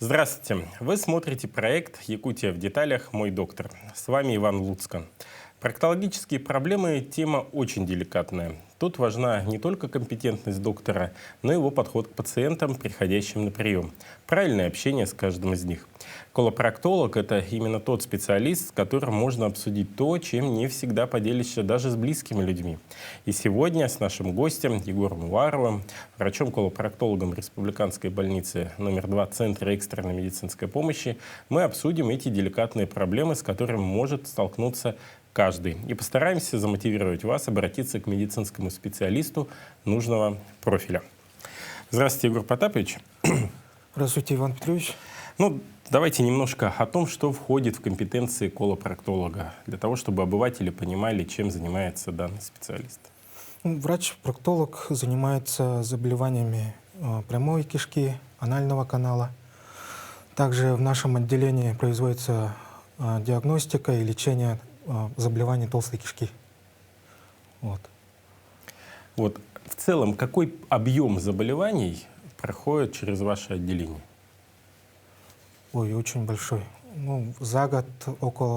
Здравствуйте! Вы смотрите проект «Якутия в деталях. Мой доктор». С вами Иван Луцко. Проктологические проблемы – тема очень деликатная. Тут важна не только компетентность доктора, но и его подход к пациентам, приходящим на прием. Правильное общение с каждым из них. Колопроктолог – это именно тот специалист, с которым можно обсудить то, чем не всегда поделишься даже с близкими людьми. И сегодня с нашим гостем Егором Уваровым, врачом-колопроктологом Республиканской больницы номер 2 Центра экстренной медицинской помощи, мы обсудим эти деликатные проблемы, с которыми может столкнуться каждый. И постараемся замотивировать вас обратиться к медицинскому специалисту нужного профиля. Здравствуйте, Егор Потапович. Здравствуйте, Иван Петрович. Давайте немножко о том, что входит в компетенции колопроктолога, для того, чтобы обыватели понимали, чем занимается данный специалист. Врач-проктолог занимается заболеваниями прямой кишки, анального канала. Также в нашем отделении производится диагностика и лечение заболеваний толстой кишки. В целом, какой объем заболеваний проходит через ваше отделение? Очень большой. За год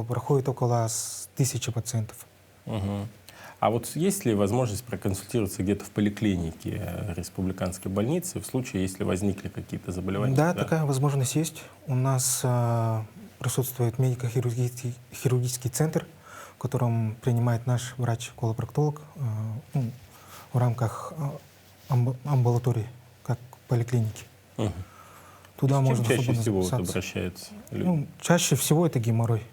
проходит около 1000 пациентов. Угу. А есть ли возможность проконсультироваться где-то в поликлинике республиканской больницы в случае, если возникли какие-то заболевания? Да, такая возможность есть. У нас присутствует медико-хирургический центр, в котором принимает наш врач-колопроктолог в рамках амбулатории, как поликлиники. Угу. Туда можно чаще всего записаться. Обращаются люди? Чаще всего это геморрой.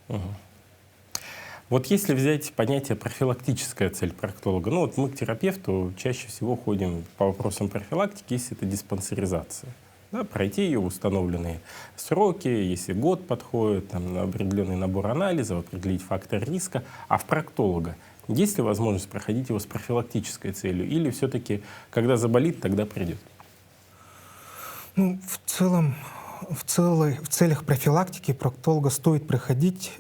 Угу. Если взять понятие профилактическая цель проктолога, мы к терапевту чаще всего ходим по вопросам профилактики, если это диспансеризация. Пройти ее в установленные сроки, если год подходит, на определенный набор анализов, определить фактор риска. А в проктолога есть ли возможность проходить его с профилактической целью? Или все-таки, когда заболит, тогда придет? В целях профилактики проктолога стоит проходить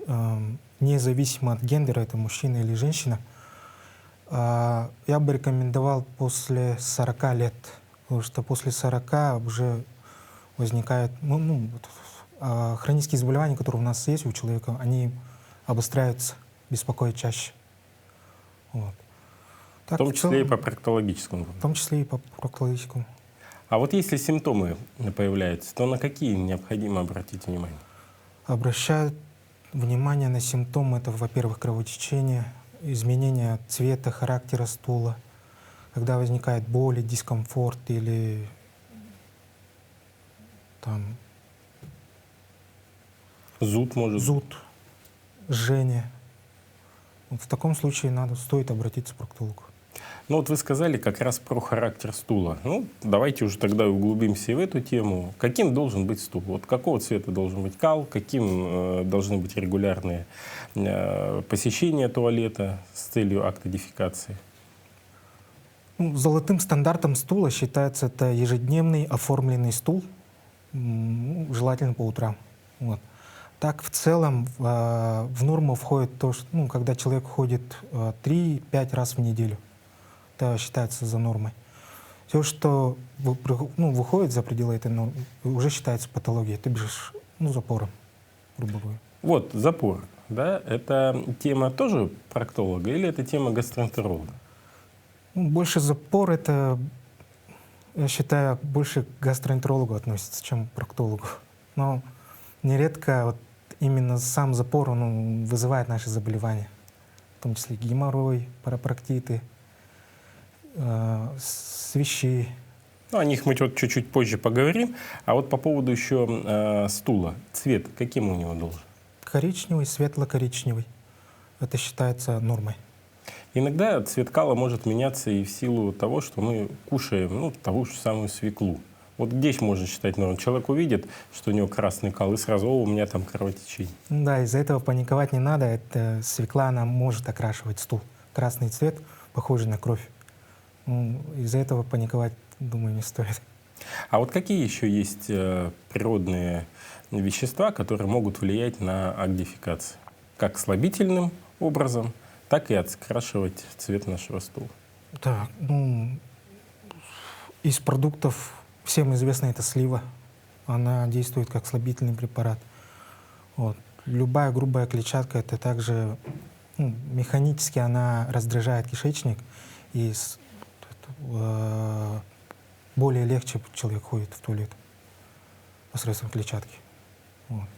независимо от гендера, это мужчина или женщина. Я бы рекомендовал после 40 лет, потому что после 40 уже возникают хронические заболевания, которые у нас есть у человека, они обостряются, беспокоят чаще. В том числе и по проктологическому? В том числе и по проктологическому. А если симптомы появляются, то на какие необходимо обратить внимание? Обращают внимание на симптомы. Это, во-первых, кровотечение, изменение цвета, характера стула, когда возникает боль, дискомфорт или зуд, жжение. В таком случае стоит обратиться к проктологу. Вы сказали как раз про характер стула. Давайте уже тогда углубимся и в эту тему. Каким должен быть стул? Какого цвета должен быть кал? Каким должны быть регулярные посещения туалета с целью акта дефекации? Золотым стандартом стула считается это ежедневный оформленный стул, желательно по утрам. Так, в целом, в норму входит то, что, когда человек ходит 3-5 раз в неделю. Это считается за нормой. Все, что выходит за пределы этой нормы, уже считается патологией, то бишь запором, грубо говоря. Запор. Это тема тоже проктолога или это тема гастроэнтеролога? Больше запор, это, я считаю, больше к гастроэнтерологу относится, чем к проктологу. Но нередко именно сам запор вызывает наши заболевания, в том числе геморрой, парапроктиты, свищи. О них мы чуть-чуть позже поговорим. А по поводу еще стула. Цвет каким у него должен? Коричневый, светло-коричневый. Это считается нормой. Иногда цвет кала может меняться и в силу того, что мы кушаем того же самую свеклу. Где можно считать нормой? Человек увидит, что у него красный кал, и сразу: у меня там кровотечение. Да, из-за этого паниковать не надо. Это свекла, она может окрашивать стул. Красный цвет, похожий на кровь. Из-за этого паниковать, думаю, не стоит. А какие еще есть природные вещества, которые могут влиять на акт дефекации? Как слабительным образом, так и открашивать цвет нашего стула? Так, из продуктов всем известно это слива. она действует как слабительный препарат. Вот. Любая грубая клетчатка, это также механически она раздражает кишечник, и более легче человек ходит в туалет посредством клетчатки. Вот.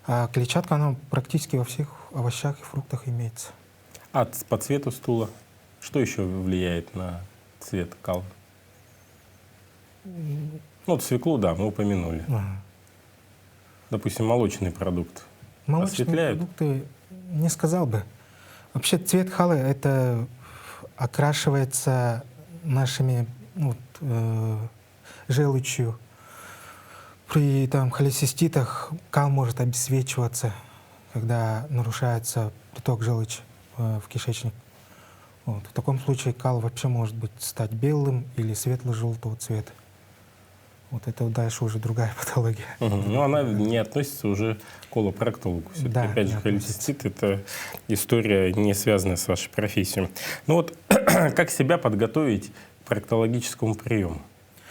А клетчатка, она практически во всех овощах и фруктах имеется. А по цвету стула что еще влияет на цвет кала? Ну, вот свеклу, да, мы упомянули. Ага. Допустим, молочный продукт. Молочные Осветляют? продукты не сказал бы. Вообще цвет халы это окрашивается нашими желчью. При холециститах кал может обесцвечиваться, когда нарушается приток желчи в кишечник. Вот. В таком случае кал вообще может стать белым или светло-желтого цвета. Вот это дальше уже другая патология. Но она не относится уже к колопроктологу. Все-таки, Да, опять не же, относится. холецистит — это история, не связанная с вашей профессией. Ну вот, как себя подготовить к проктологическому приему?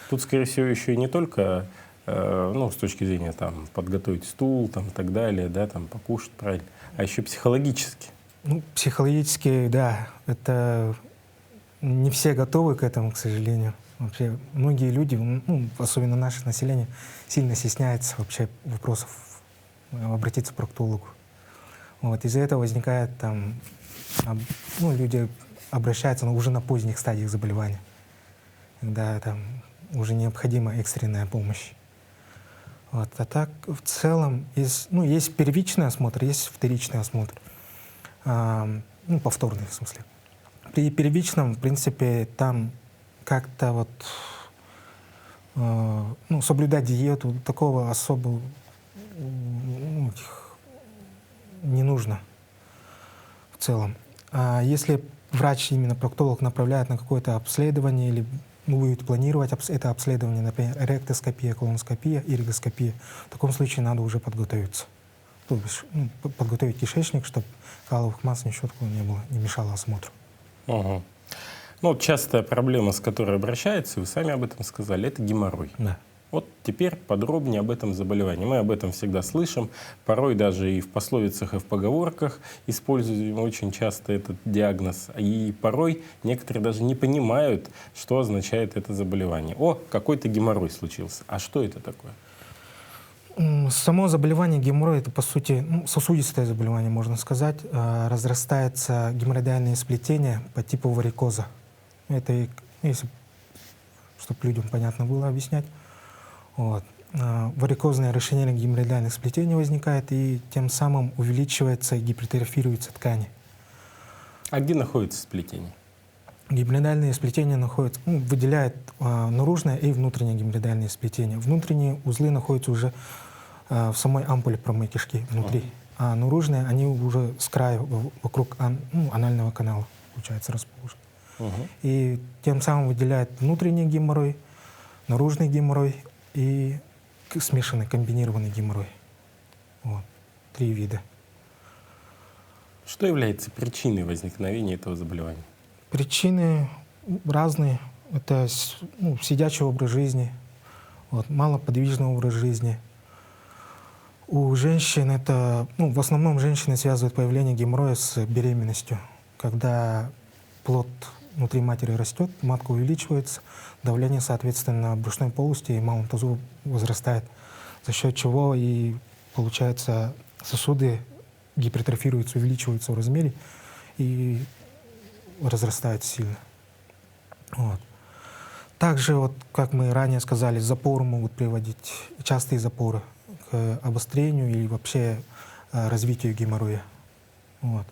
Тут, скорее всего, еще и не только с точки зрения подготовить стул и так далее, да, покушать правильно, а еще психологически. Психологически, да, это не все готовы к этому, к сожалению. Вообще многие люди, особенно наше население, сильно стесняется вообще вопросов обратиться к проктологу. Вот. Из-за этого возникает люди обращаются уже на поздних стадиях заболевания, когда уже необходима экстренная помощь. Вот. А так в целом есть первичный осмотр, есть вторичный осмотр, повторный в смысле. При первичном, в принципе, там как-то соблюдать диету, такого особо не нужно в целом. А если врач, именно проктолог, направляет на какое-то обследование или будет планировать это обследование, например, ректоскопия, колоноскопия, иригоскопия, в таком случае надо уже подготовиться. То есть, подготовить кишечник, чтобы каловых масс ничего такого не было, не мешало осмотру. Угу. Частая проблема, с которой обращаются, вы сами об этом сказали, это геморрой. Да. Вот теперь подробнее об этом заболевании. Мы об этом всегда слышим, порой даже и в пословицах, и в поговорках используем очень часто этот диагноз. И порой некоторые даже не понимают, что означает это заболевание. Какой-то геморрой случился. А что это такое? Само заболевание геморроя — это, по сути, сосудистое заболевание, можно сказать. Разрастается геморроидальное сплетение по типу варикоза. Это, чтобы людям понятно было объяснять. Вот. Варикозное расширение геморроидальных сплетений возникает, и тем самым увеличивается и гипертрофируются ткани. А где находится сплетение? Геморроидальные сплетения выделяют наружное и внутреннее геморроидальные сплетения. Внутренние узлы находятся уже в самой ампуле прямой кишки внутри, а наружные, они уже с края, вокруг анального канала, получается, расположены. И тем самым выделяют внутренний геморрой, наружный геморрой и смешанный, комбинированный геморрой. Вот. 3 вида. Что является причиной возникновения этого заболевания? Причины разные. Это сидячий образ жизни, малоподвижный образ жизни. У женщин это, в основном женщины связывают появление геморроя с беременностью. Когда плод внутри матери растет, матка увеличивается, давление, соответственно, на брюшной полости и малом тазу возрастает, за счет чего и, получается, сосуды гипертрофируются, увеличиваются в размере и разрастаются сильно. Вот. Также, как мы ранее сказали, запоры могут приводить, частые запоры, к обострению или вообще развитию геморроя. Вот.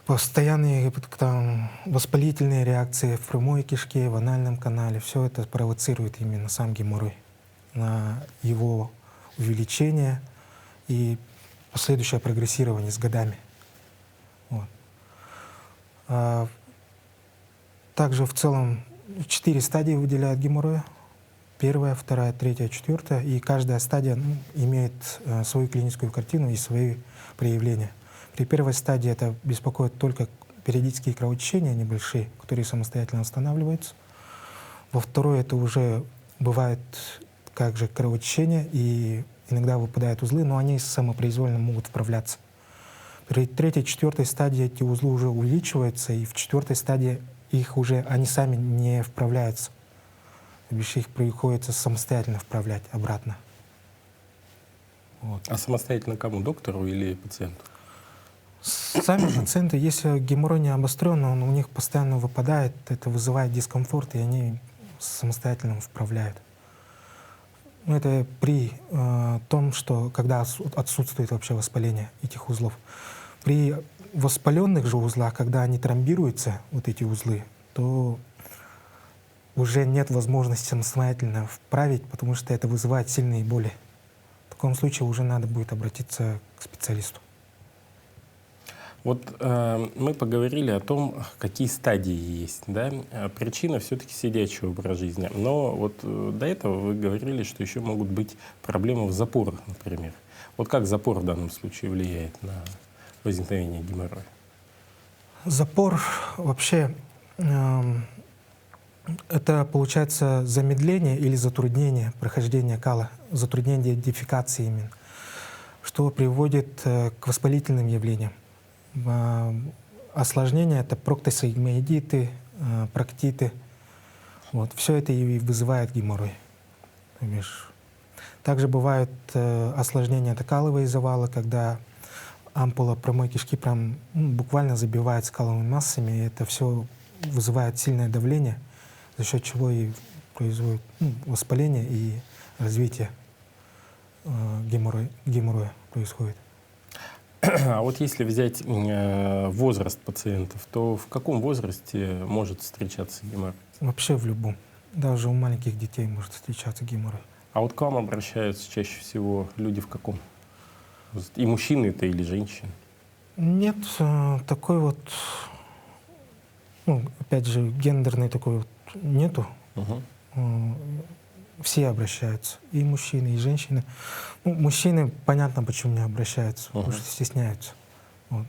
Постоянные воспалительные реакции в прямой кишке, в анальном канале, все это провоцирует именно сам геморрой на его увеличение и последующее прогрессирование с годами. Вот. Также в целом 4 стадии выделяют геморроя. 1, 2, 3, 4. И каждая стадия имеет свою клиническую картину и свои проявления. При 1 стадии это беспокоит только периодические кровотечения небольшие, которые самостоятельно останавливаются. Во 2 это уже бывают как же кровотечение, и иногда выпадают узлы, но они самопроизвольно могут вправляться. При третьей, четвертой стадии эти узлы уже увеличиваются, и в четвертой стадии они сами не вправляются. То бишь их приходится самостоятельно вправлять обратно. Вот. А самостоятельно кому? Доктору или пациенту? Сами пациенты, если геморрой не обострен, он у них постоянно выпадает, это вызывает дискомфорт, и они самостоятельно вправляют. Это при том, что когда отсутствует вообще воспаление этих узлов. При воспаленных же узлах, когда они тромбируются, вот эти узлы, то уже нет возможности самостоятельно вправить, потому что это вызывает сильные боли. В таком случае уже надо будет обратиться к специалисту. Вот мы поговорили о том, какие стадии есть. Да? Причина все-таки сидячий образ жизни. Но вот до этого вы говорили, что еще могут быть проблемы в запорах, например. Вот как запор в данном случае влияет на возникновение геморроя? Запор вообще это получается замедление или затруднение прохождения кала, затруднение дефекации именно, что приводит к воспалительным явлениям. Осложнения — это проктосигмоидиты, проктиты. Вот. Все это и вызывает геморрой. Также бывают осложнения — это каловые завалы, когда ампула прямой кишки прям буквально забивается каловыми массами, и это все вызывает сильное давление, за счет чего и производит воспаление и развитие геморроя происходит. А вот если взять возраст пациентов, то в каком возрасте может встречаться геморрой? Вообще в любом. Даже у маленьких детей может встречаться геморрой. А вот к вам обращаются чаще всего люди в каком? И мужчины это или женщины? Нет, такой вот, опять же, гендерной такой вот нету. Угу. Все обращаются, и мужчины, и женщины. Мужчины, понятно, почему не обращаются, потому что стесняются. Вот.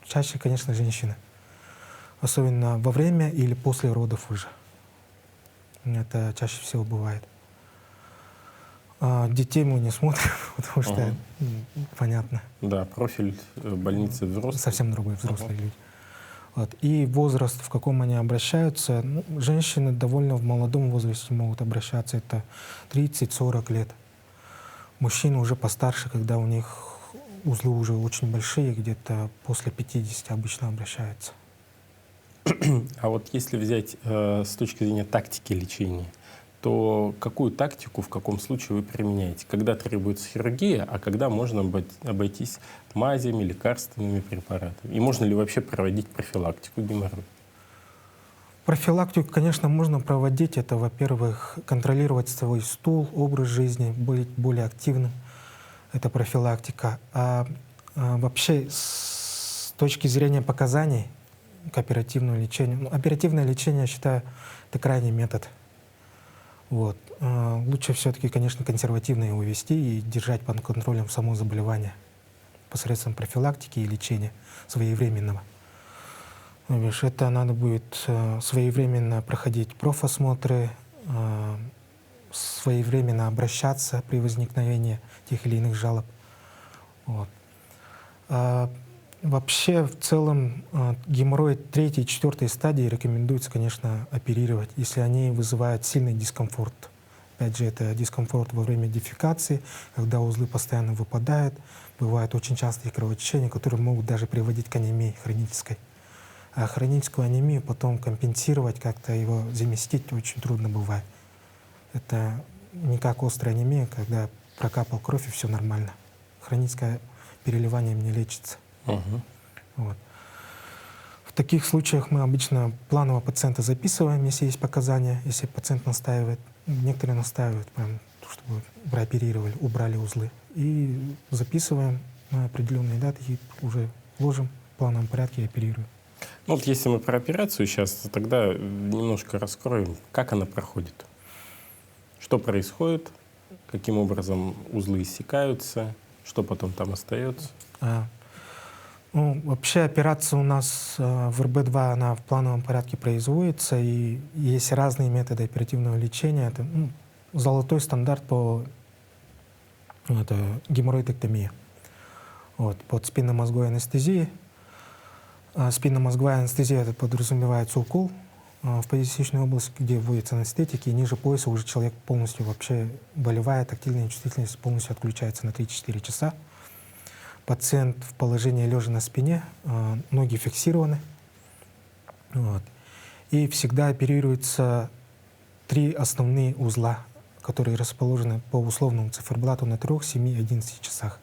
Чаще, конечно, женщины. Особенно во время или после родов уже. Это чаще всего бывает. Детей мы не смотрим, потому что понятно. Да, профиль больницы взрослых. Совсем другой, взрослые люди. Вот. И возраст, в каком они обращаются, женщины довольно в молодом возрасте могут обращаться, это 30-40 лет. Мужчины уже постарше, когда у них узлы уже очень большие, где-то после 50 обычно обращаются. А вот если взять с точки зрения тактики лечения, то какую тактику в каком случае вы применяете? Когда требуется хирургия, а когда можно обойтись мазями, лекарственными препаратами? И можно ли вообще проводить профилактику геморроя? Профилактику, конечно, можно проводить. Это, во-первых, контролировать свой стул, образ жизни, быть более активным. Это профилактика. А вообще, с точки зрения показаний к оперативному лечению, оперативное лечение, я считаю, это крайний метод. Вот. Лучше все-таки, конечно, консервативно его вести и держать под контролем само заболевание посредством профилактики и лечения своевременного. Это надо будет своевременно проходить профосмотры, своевременно обращаться при возникновении тех или иных жалоб. Вот. Вообще, в целом, геморрой 3-й и 4-й стадии рекомендуется, конечно, оперировать, если они вызывают сильный дискомфорт. Опять же, это дискомфорт во время дефекации, когда узлы постоянно выпадают. Бывают очень частые кровотечения, которые могут даже приводить к анемии хронической. А хроническую анемию потом компенсировать, как-то его заместить очень трудно бывает. Это не как острая анемия, когда прокапал кровь и все нормально. Хроническое переливание не лечится. Вот. В таких случаях мы обычно планово пациента записываем, если есть показания, если пациент настаивает. Некоторые настаивают, прям, чтобы прооперировали, убрали узлы. И записываем на определенные даты и уже ложим в плановом порядке и оперируем. Ну вот если мы про операцию сейчас, тогда немножко раскроем, как она проходит. Что происходит, каким образом узлы иссякаются, что потом там остается. Вообще операция у нас в РБ-2, она в плановом порядке производится, и есть разные методы оперативного лечения. Это золотой стандарт по геморроидэктомии. Вот, под спинномозговой анестезией. Спинномозговая анестезия это подразумевается укол в поясничную область, где вводится анестетики, и ниже пояса уже человек полностью вообще болевая, тактильная чувствительность полностью отключается на 3-4 часа. Пациент в положении лежа на спине, ноги фиксированы. Вот. И всегда оперируются 3 основные узла, которые расположены по условному циферблату на 3, 7, 11 часах.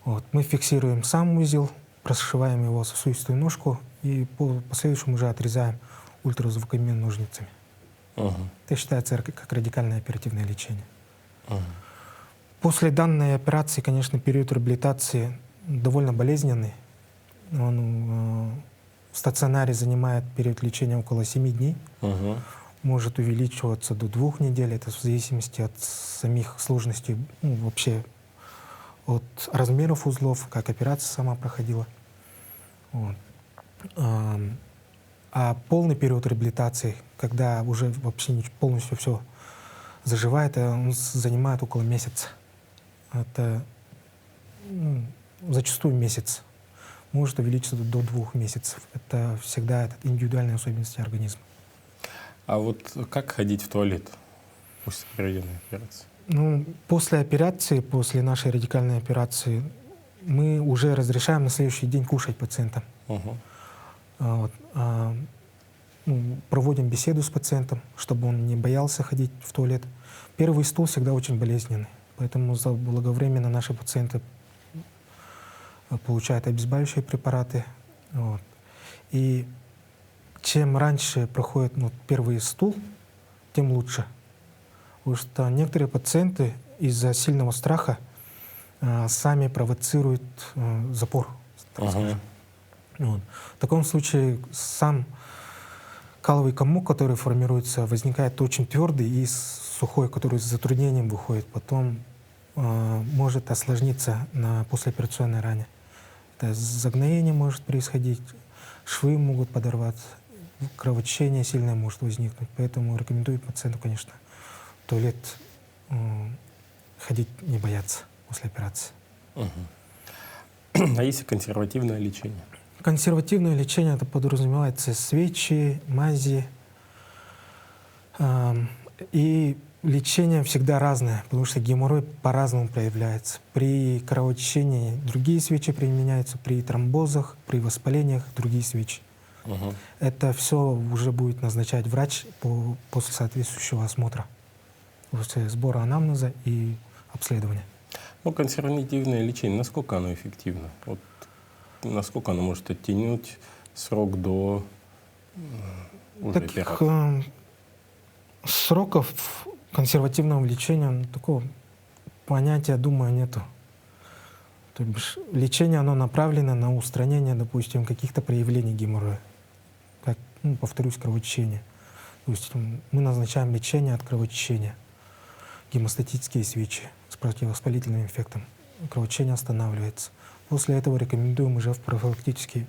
Вот. Мы фиксируем сам узел, прошиваем его сосудистую ножку и по последующему уже отрезаем ультразвуковыми ножницами. Это считается как радикальное оперативное лечение. После данной операции, конечно, период реабилитации довольно болезненный. Он в стационаре занимает период лечения около 7 дней. Может увеличиваться до 2 недель. Это в зависимости от самих сложностей, вообще от размеров узлов, как операция сама проходила. Вот. А полный период реабилитации, когда уже вообще полностью все заживает, он занимает около месяца. Это зачастую месяц. Может увеличиться до 2 месяцев. Это всегда индивидуальные особенности организма. А вот как ходить в туалет после проведенной операции? После операции, после нашей радикальной операции, мы уже разрешаем на следующий день кушать пациентам. Вот. Проводим беседу с пациентом, чтобы он не боялся ходить в туалет. Первый стул всегда очень болезненный, поэтому заблаговременно наши пациенты получают обезболивающие препараты. Вот. И чем раньше проходит первый стул, тем лучше. Потому что некоторые пациенты из-за сильного страха сами провоцируют запор. Вот. В таком случае сам каловый комок, который формируется, возникает очень твердый и сухой, который с затруднением выходит. Потом может осложниться на послеоперационной ране. Это загноение может происходить, швы могут подорваться, кровотечение сильное может возникнуть. Поэтому рекомендую пациенту, конечно, в туалет ходить не бояться после операции. А если консервативное лечение? Консервативное лечение это подразумевается свечи, мази. И лечение всегда разное, потому что геморрой по-разному проявляется. При кровотечении другие свечи применяются, при тромбозах, при воспалениях другие свечи. Это все уже будет назначать врач после соответствующего осмотра, после сбора анамнеза и обследования. Консервативное лечение, насколько оно эффективно? Вот насколько оно может оттянуть срок до уже операции? Сроков консервативного лечения такого понятия, думаю, нету. То бишь лечение оно направлено на устранение, допустим, каких-то проявлений геморроя, как, повторюсь, кровотечение. То есть мы назначаем лечение от кровотечения, гемостатические свечи с противовоспалительным эффектом. Кровотечение останавливается. После этого рекомендуем уже в профилактических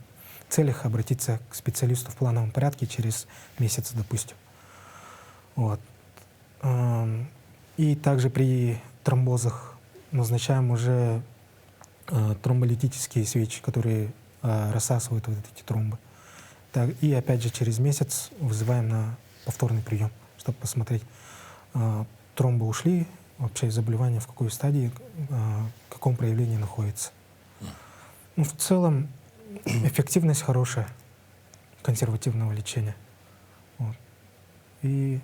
целях обратиться к специалисту в плановом порядке через месяц, допустим. Вот. И также при тромбозах назначаем уже тромболитические свечи, которые рассасывают вот эти тромбы. Так, и опять же через месяц вызываем на повторный прием, чтобы посмотреть, тромбы ушли, вообще заболевание в какой стадии, в каком проявлении находится. В целом эффективность хорошая консервативного лечения. Вот. И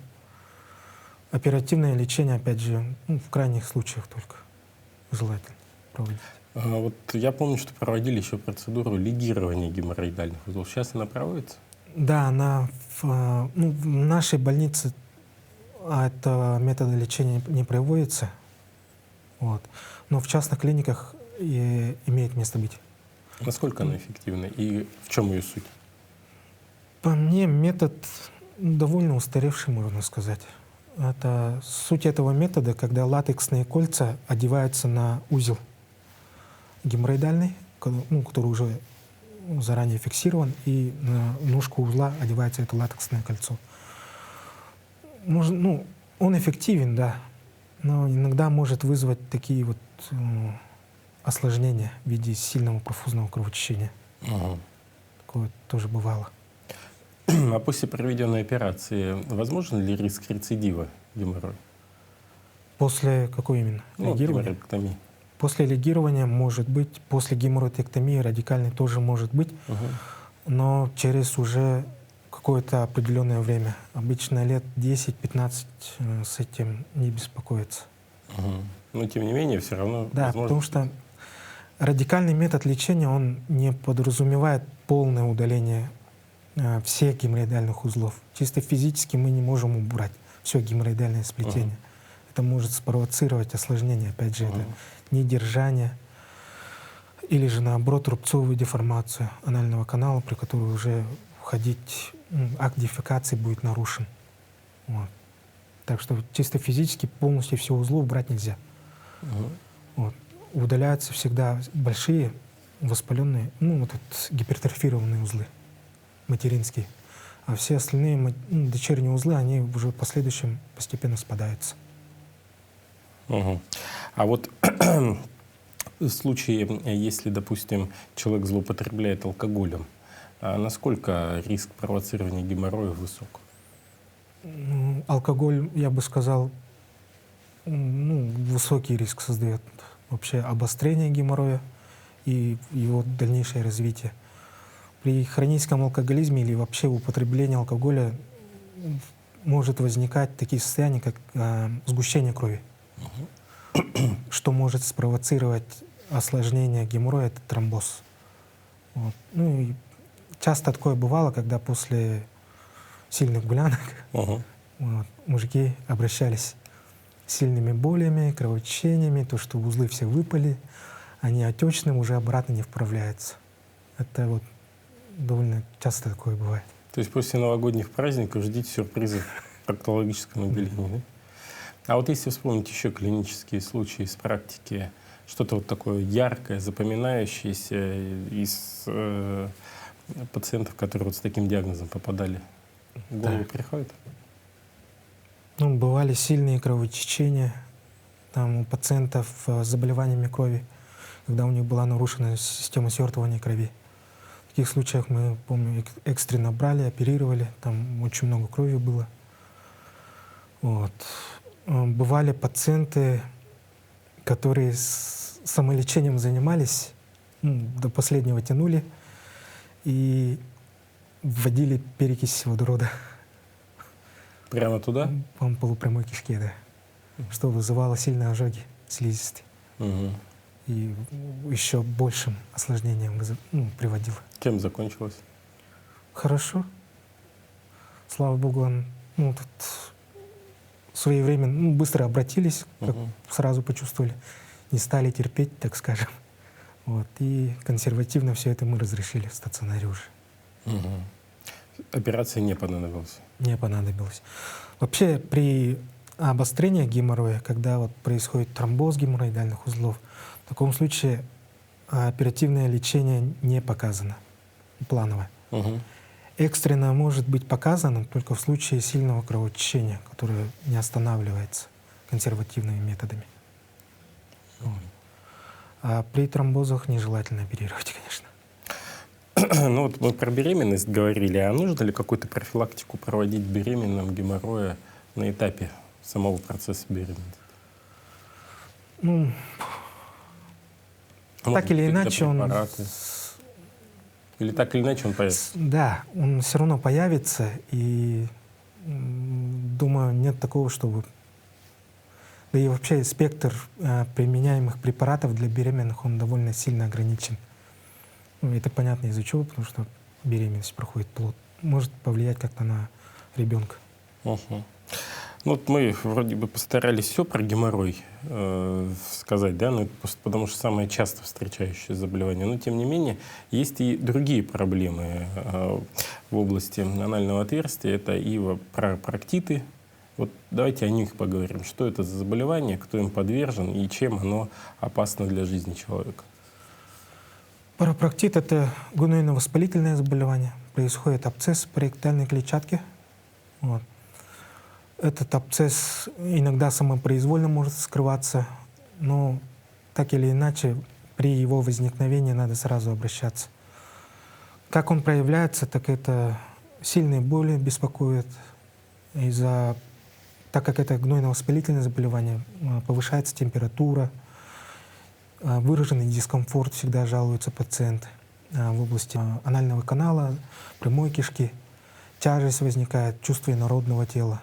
оперативное лечение, опять же, в крайних случаях только желательно проводить. Вот я помню, что проводили еще процедуру лигирования геморроидальных узлов. Сейчас она проводится? Да, она в нашей больнице этого метода лечения не проводится, вот. Но в частных клиниках имеет место быть. Насколько она эффективна и в чем ее суть? По мне, метод довольно устаревший, можно сказать. Это суть этого метода, когда латексные кольца одеваются на узел геморроидальный, который уже заранее фиксирован, и на ножку узла одевается это латексное кольцо. Он эффективен, да, но иногда может вызвать такие вот осложнения в виде сильного профузного кровотечения. Мгм. Такое тоже бывало. А после проведенной операции возможен ли риск рецидива геморроя? После какой именно? Ну, Лигирования? геморроидектомии. После лигирования может быть, после геморроидектомии радикальной тоже может быть, Мгм. но через уже какое-то определенное время. Обычно лет 10-15 с этим не беспокоиться. Мгм. Но тем не менее, все равно Да, возможно. потому что радикальный метод лечения, он не подразумевает полное удаление всех геморроидальных узлов. Чисто физически мы не можем убрать все геморроидальное сплетение. Это может спровоцировать осложнение, опять же, это недержание или же наоборот рубцовую деформацию анального канала, при которой уже входить акт дефекации будет нарушен. Вот. Так что чисто физически полностью все узлы убрать нельзя. Мгм. Вот. Удаляются всегда большие воспаленные, вот гипертрофированные узлы материнские, а все остальные дочерние узлы, они уже в последующем постепенно спадаются. Мгм. А вот в случае, если, допустим, человек злоупотребляет алкоголем, насколько риск провоцирования геморроя высок? Алкоголь, я бы сказал, высокий риск создает вообще обострение геморроя и его дальнейшее развитие. При хроническом алкоголизме или вообще употреблении алкоголя может возникать такие состояния, как сгущение крови, что может спровоцировать осложнение геморроя, это тромбоз. Вот. Ну и часто такое бывало, когда после сильных гулянок Мгм. мужики обращались с сильными болями, кровотечениями, то, что узлы все выпали, они отечным уже обратно не вправляются. Это вот довольно часто такое бывает. То есть после новогодних праздников ждите сюрпризов в проктологическом отделении, да? А вот если вспомнить еще клинические случаи из практики, что-то вот такое яркое, запоминающееся из пациентов, которые вот с таким диагнозом попадали, в голову приходит? Бывали сильные кровотечения там, у пациентов с заболеваниями крови, когда у них была нарушена система свертывания крови. В таких случаях мы, помню, экстренно брали, оперировали, там очень много крови было. Вот. Бывали пациенты, которые самолечением занимались, до последнего тянули и вводили перекись водорода Прямо туда? по полупрямой кишке, да, что вызывало сильные ожоги слизистой Мгм. и еще большим осложнением приводило. Чем закончилось? Хорошо. Слава богу, тут своевременно, быстро обратились, как сразу почувствовали, не стали терпеть, так скажем. Вот. И консервативно все это мы разрешили в стационаре уже. Мгм. Операция не понадобилась. Не понадобилось. Вообще при обострении геморроя, когда вот происходит тромбоз геморроидальных узлов, в таком случае оперативное лечение не показано, плановое. Мгм. Экстренно может быть показано только в случае сильного кровотечения, которое не останавливается консервативными методами. Вот. А при тромбозах нежелательно оперировать, конечно. Ну вот мы про беременность говорили, а нужно ли какую-то профилактику проводить беременным геморроя на этапе самого процесса беременности? Ну, Может так быть, или какие-то иначе он, препараты? Или так или иначе он появится? да, он все равно появится, и думаю, нет такого, чтобы... Да и вообще спектр применяемых препаратов для беременных, он довольно сильно ограничен. Это понятно из-за чего, потому что беременность проходит плод. Может повлиять как-то на ребенка. Мгм. Ну вот мы вроде бы постарались все про геморрой сказать, да, ну, это просто потому что самое часто встречающееся заболевание. Но тем не менее есть и другие проблемы в области анального отверстия. Это и проктиты. Вот давайте о них поговорим. Что это за заболевание, кто им подвержен и чем оно опасно для жизни человека? Парапроктит — это гнойно-воспалительное заболевание. Происходит абсцесс париектальной клетчатки. Вот. Этот абсцесс иногда самопроизвольно может скрываться, но так или иначе при его возникновении надо сразу обращаться. Как он проявляется, так это сильные боли беспокоят, так как это гнойно-воспалительное заболевание, повышается температура, выраженный дискомфорт всегда жалуются пациенты в области анального канала, прямой кишки, тяжесть возникает, чувство инородного тела.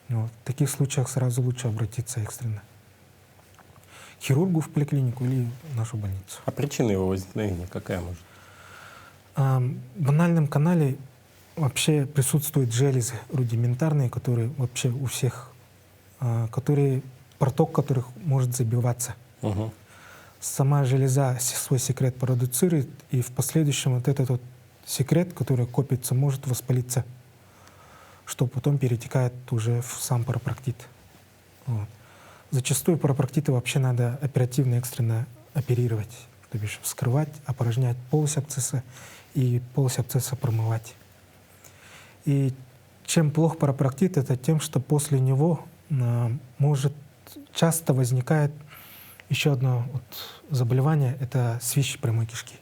Вот. В таких случаях сразу лучше обратиться экстренно к хирургу в поликлинику или в нашу больницу. А причина его возникновения какая может? В анальном канале вообще присутствуют железы рудиментарные, которые вообще у всех, проток которых может забиваться. Угу. Сама железа свой секрет продуцирует, и в последующем вот этот вот секрет, который копится, может воспалиться, что потом перетекает уже в сам паропроктит. Вот. Зачастую паропроктиты вообще надо оперативно, экстренно оперировать, то бишь вскрывать, опорожнять полость абсцесса и полость абсцесса промывать. И чем плох паропроктит, это тем, что после него часто возникает еще одно заболевание — это свищ прямой кишки.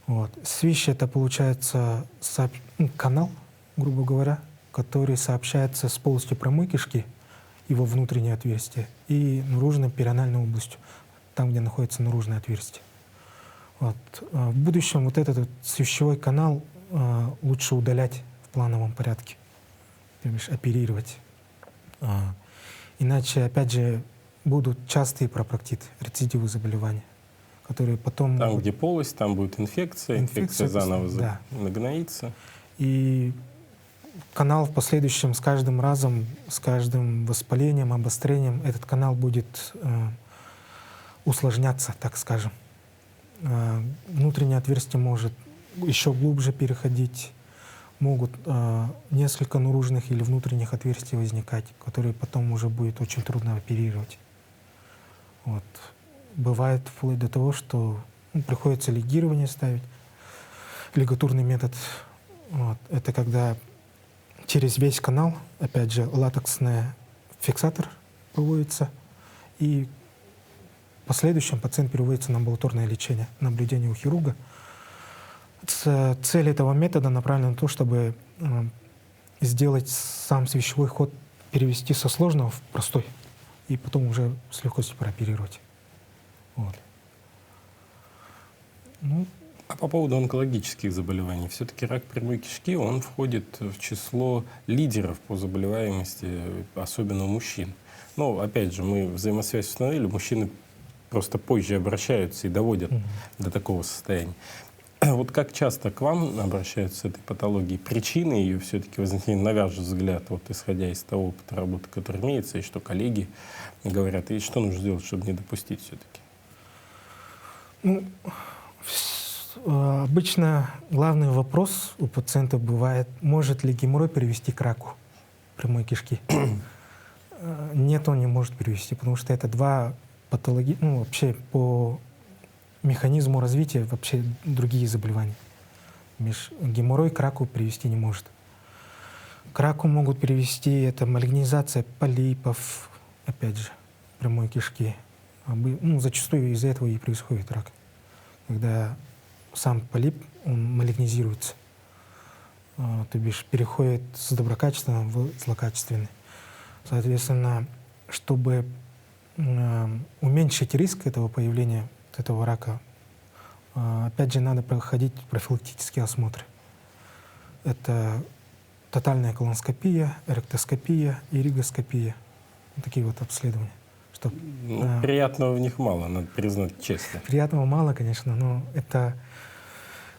Вот. Свищ — это получается канал, грубо говоря, который сообщается с полостью прямой кишки, его внутреннее отверстие, и наружной перианальной областью, там, где находится наружное отверстие. Вот. В будущем вот этот свищевой канал лучше удалять в плановом порядке, то бишь оперировать. Иначе, опять же, будут частые паропроктиты, рецидивы заболевания, которые потом... Там, где полость, там будет инфекция заново нагноится. И канал в последующем с каждым разом, с каждым воспалением, обострением, этот канал будет усложняться, так скажем. Внутреннее отверстие может еще глубже переходить, могут несколько наружных или внутренних отверстий возникать, которые потом уже будет очень трудно оперировать. Вот. Бывает вплоть до того, что приходится лигирование ставить, лигатурный метод. Вот. Это когда через весь канал, опять же, латексный фиксатор проводится, и в последующем пациент переводится на амбулаторное лечение, наблюдение у хирурга. Цель этого метода направлена на то, чтобы сделать сам свищевой ход, перевести со сложного в простой, и потом уже с легкостью прооперировать. Вот. А по поводу онкологических заболеваний, все-таки рак прямой кишки, он входит в число лидеров по заболеваемости, особенно у мужчин. Но, опять же, мы взаимосвязь установили, мужчины просто позже обращаются и доводят до такого состояния. Вот как часто к вам обращаются с этой патологией? Причины ее все-таки возникновения, на ваш взгляд, вот исходя из того опыта работы, который имеется, и что коллеги говорят, и что нужно сделать, чтобы не допустить все-таки? Обычно главный вопрос у пациентов бывает, может ли геморрой привести к раку прямой кишки. Нет, он не может привести, потому что это два патологии, вообще по механизму развития вообще другие заболевания. Геморрой к раку привести не может. К раку могут привести это малигнизация полипов, опять же, прямой кишки. Зачастую из-за этого и происходит рак, когда сам полип, он малигнизируется, то бишь переходит с доброкачественного в злокачественный. Соответственно, чтобы уменьшить риск этого появления этого рака, опять же, надо проходить профилактические осмотры. Это тотальная колоноскопия, ректоскопия, иригоскопия. Такие вот обследования. Приятного в них мало, надо признать честно. Приятного мало, конечно, но это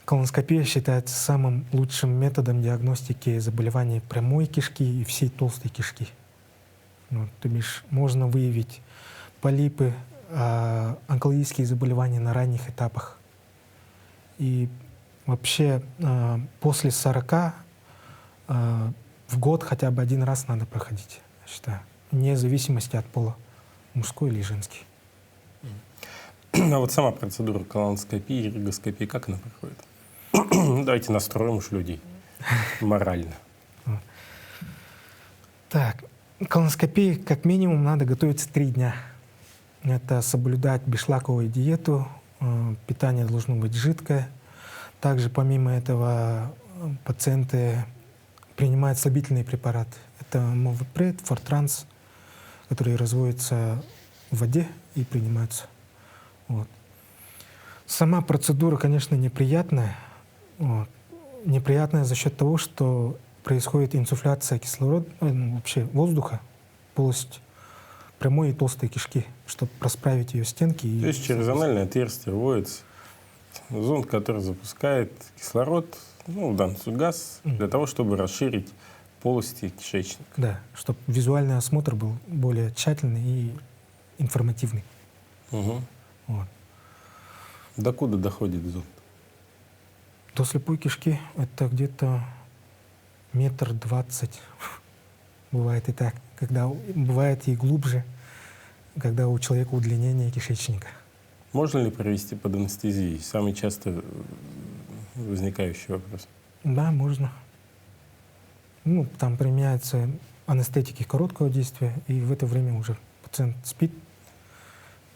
колоноскопия считается самым лучшим методом диагностики заболеваний прямой кишки и всей толстой кишки. То бишь можно выявить полипы, онкологические заболевания на ранних этапах. И вообще после 40 в год хотя бы один раз надо проходить, я считаю, вне зависимости от пола, мужской или женский. А вот сама процедура колоноскопии, иригоскопии, как она проходит? Давайте настроим уж людей морально. Так, к колоноскопии как минимум надо готовиться 3 дня. Это соблюдать бесшлаковую диету, питание должно быть жидкое. Также помимо этого пациенты принимают слабительные препараты. Это Мовопред, Фортранс, которые разводятся в воде и принимаются. Вот. Сама процедура, конечно, неприятная. Вот. Неприятная за счет того, что происходит инсуфляция кислорода, вообще воздуха, полость прямой и толстой кишки, чтобы расправить ее стенки. То есть через анальное отверстие вводится зонд, который запускает кислород, ну, в данном случае газ, для того, чтобы расширить полости кишечника. Да, чтобы визуальный осмотр был более тщательный и информативный. Угу. Вот. Докуда доходит зонд? До слепой кишки это где-то 1,20 м. Бывает и так. Бывает и глубже, когда у человека удлинение кишечника. Можно ли провести под анестезией? Самый часто возникающий вопрос. Да, можно. Ну, там применяются анестетики короткого действия, и в это время уже пациент спит.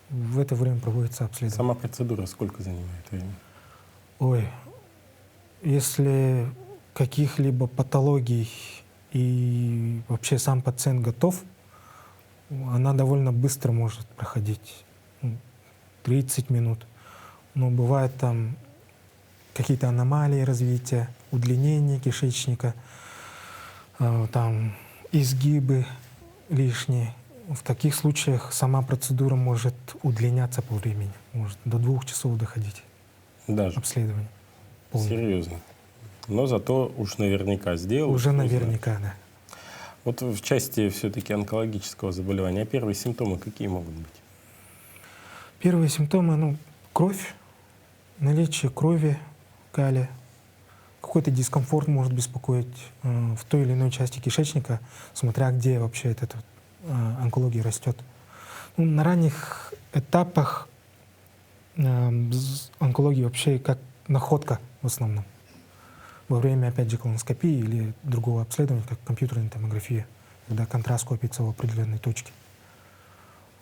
В это время проводится обследование. Сама процедура сколько занимает времени? Ой, если каких-либо патологий и вообще сам пациент готов, она довольно быстро может проходить, 30 минут. Но бывают там какие-то аномалии развития, удлинение кишечника, там изгибы лишние. В таких случаях сама процедура может удлиняться по времени, может до 2 часов доходить. Даже. Обследование полное. Серьезно. Но зато уж наверняка сделал. Уже наверняка, да. Вот в части все-таки онкологического заболевания, первые симптомы какие могут быть? Первые симптомы, кровь, наличие крови, калия, какой-то дискомфорт может беспокоить в той или иной части кишечника, смотря где вообще эта онкология растет. На ранних этапах онкологии вообще как находка в основном. Во время, опять же, колоноскопии или другого обследования, как компьютерная томография, когда контраст копится в определенной точке.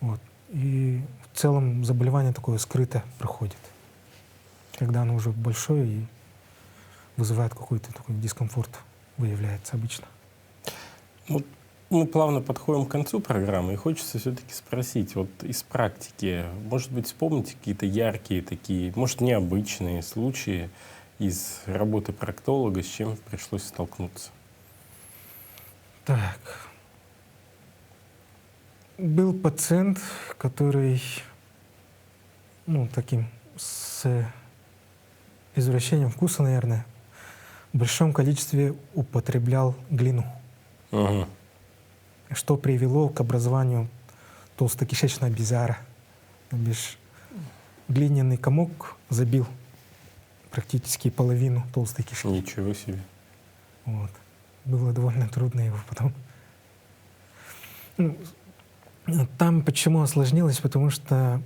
Вот. И в целом заболевание такое скрыто проходит, когда оно уже большое и вызывает какой-то такой дискомфорт, выявляется обычно. Вот мы плавно подходим к концу программы, и хочется все-таки спросить, вот из практики, может быть, вспомните какие-то яркие такие, может, необычные случаи из работы проктолога, с чем пришлось столкнуться? Так. Был пациент, который, таким с извращением вкуса, наверное, в большом количестве употреблял глину, Угу. что привело к образованию толстокишечного бизара. Глиняный комок забил практически половину толстой кишки. Ничего себе. Вот. Было довольно трудно его потом. Там почему осложнилось? Потому что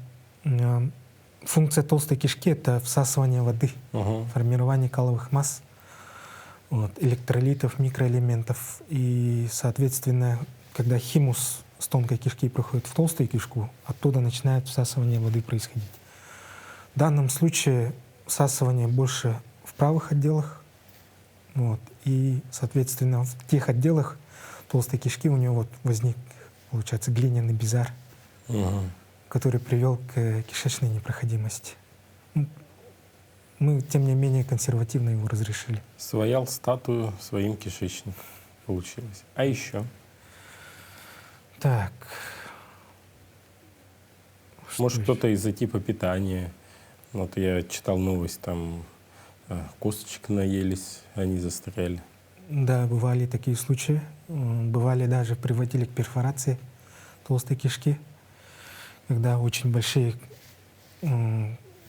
функция толстой кишки — это всасывание воды, формирование каловых масс, электролитов, микроэлементов. И, соответственно, когда химус с тонкой кишки проходит в толстую кишку, оттуда начинает всасывание воды происходить. В данном случае всасывание больше в правых отделах. И, соответственно, в тех отделах толстой кишки у него возник, получается, глиняный бизар, который привел к кишечной непроходимости. Мы, тем не менее, консервативно его разрешили. Своял статую своим кишечником. Получилось. А еще? Так. Может, кто-то из-за типа питания. Вот я читал новость, там косточек наелись, они застряли. Да, бывали такие случаи. Бывали даже, приводили к перфорации толстой кишки, когда очень большие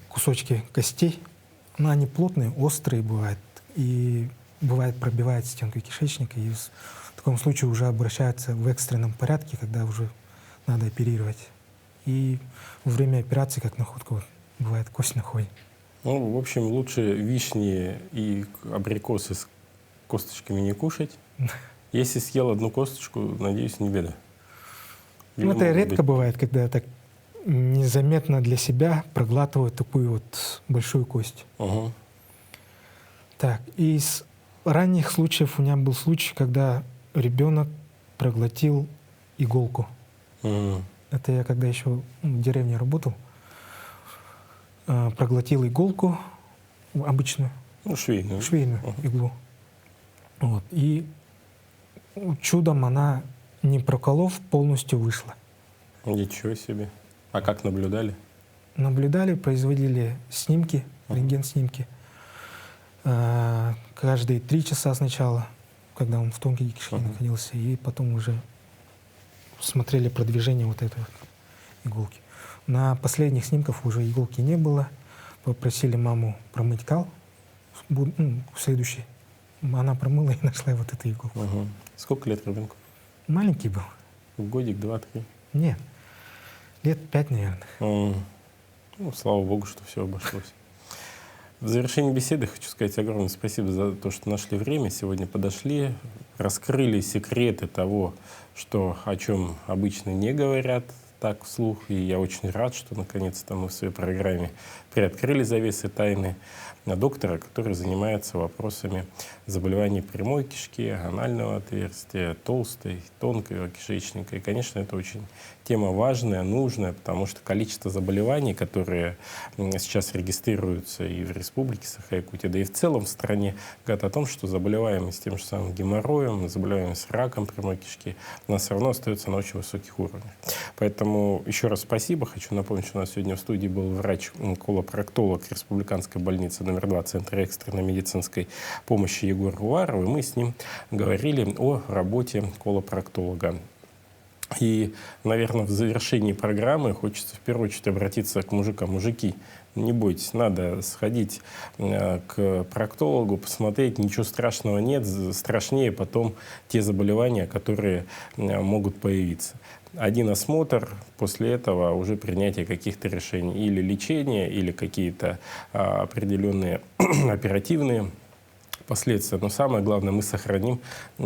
кусочки костей, но они плотные, острые бывают, и бывает пробивает стенку кишечника, и в таком случае уже обращаются в экстренном порядке, когда уже надо оперировать. И во время операции, как находка, бывает, кость находит. В общем, лучше вишни и абрикосы с косточками не кушать, Если съел одну косточку, надеюсь, не беда. Или Ну, это может редко быть? бывает, когда так незаметно для себя проглатывают такую вот большую кость. Угу. Так, из ранних случаев у меня был случай, когда ребенок проглотил иголку. Это я когда еще в деревне работал, проглотил иголку обычную, Ну, швейную. швейную иглу. Вот. И чудом она, не проколов, полностью вышла. Ничего себе. А как наблюдали? Наблюдали, производили снимки, рентген-снимки. Каждые 3 часа сначала, когда он в тонкой кишке находился, и потом уже смотрели продвижение вот этой вот иголки. На последних снимках уже иголки не было. Попросили маму промыть кал, следующий. Она промыла и нашла вот эту иголку. Угу. Сколько лет ребенку? Маленький был. Годик, 2-3. Нет, лет 5, наверное. Ну, слава богу, что все обошлось. В завершении беседы хочу сказать огромное спасибо за то, что нашли время, сегодня подошли, раскрыли секреты того, о чем обычно не говорят так вслух. И я очень рад, что наконец-то мы в своей программе приоткрыли завесы тайны доктора, который занимается вопросами заболеваний прямой кишки, анального отверстия, толстой, тонкого кишечника. И, конечно, это очень тема важная, нужная, потому что количество заболеваний, которые сейчас регистрируются и в Республике Саха-Якутия, да и в целом в стране, говорят о том, что заболеваемость тем же самым геморроем, заболеваемость раком прямой кишки у нас все равно остается на очень высоких уровнях. Поэтому еще раз спасибо. Хочу напомнить, что у нас сегодня в студии был врач-колопроктолог Республиканской больницы номер 2 Центра экстренной медицинской помощи Егор Уваров, и мы с ним говорили о работе колопроктолога. И, наверное, в завершении программы хочется в первую очередь обратиться к мужикам. Мужики, не бойтесь, надо сходить к проктологу, посмотреть, ничего страшного нет, страшнее потом те заболевания, которые могут появиться. Один осмотр, после этого уже принятие каких-то решений, или лечение, или какие-то определенные оперативные последствия. Но самое главное, мы сохраним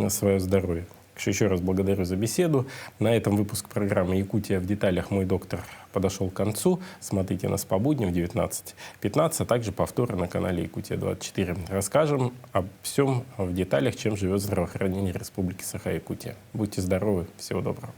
свое здоровье. Еще раз благодарю за беседу. На этом выпуск программы «Якутия в деталях. Мой доктор» подошел к концу. Смотрите нас по будням в 19:15, а также повторы на канале «Якутия-24». Расскажем обо всем в деталях, чем живет здравоохранение Республики Саха-Якутия. Будьте здоровы. Всего доброго.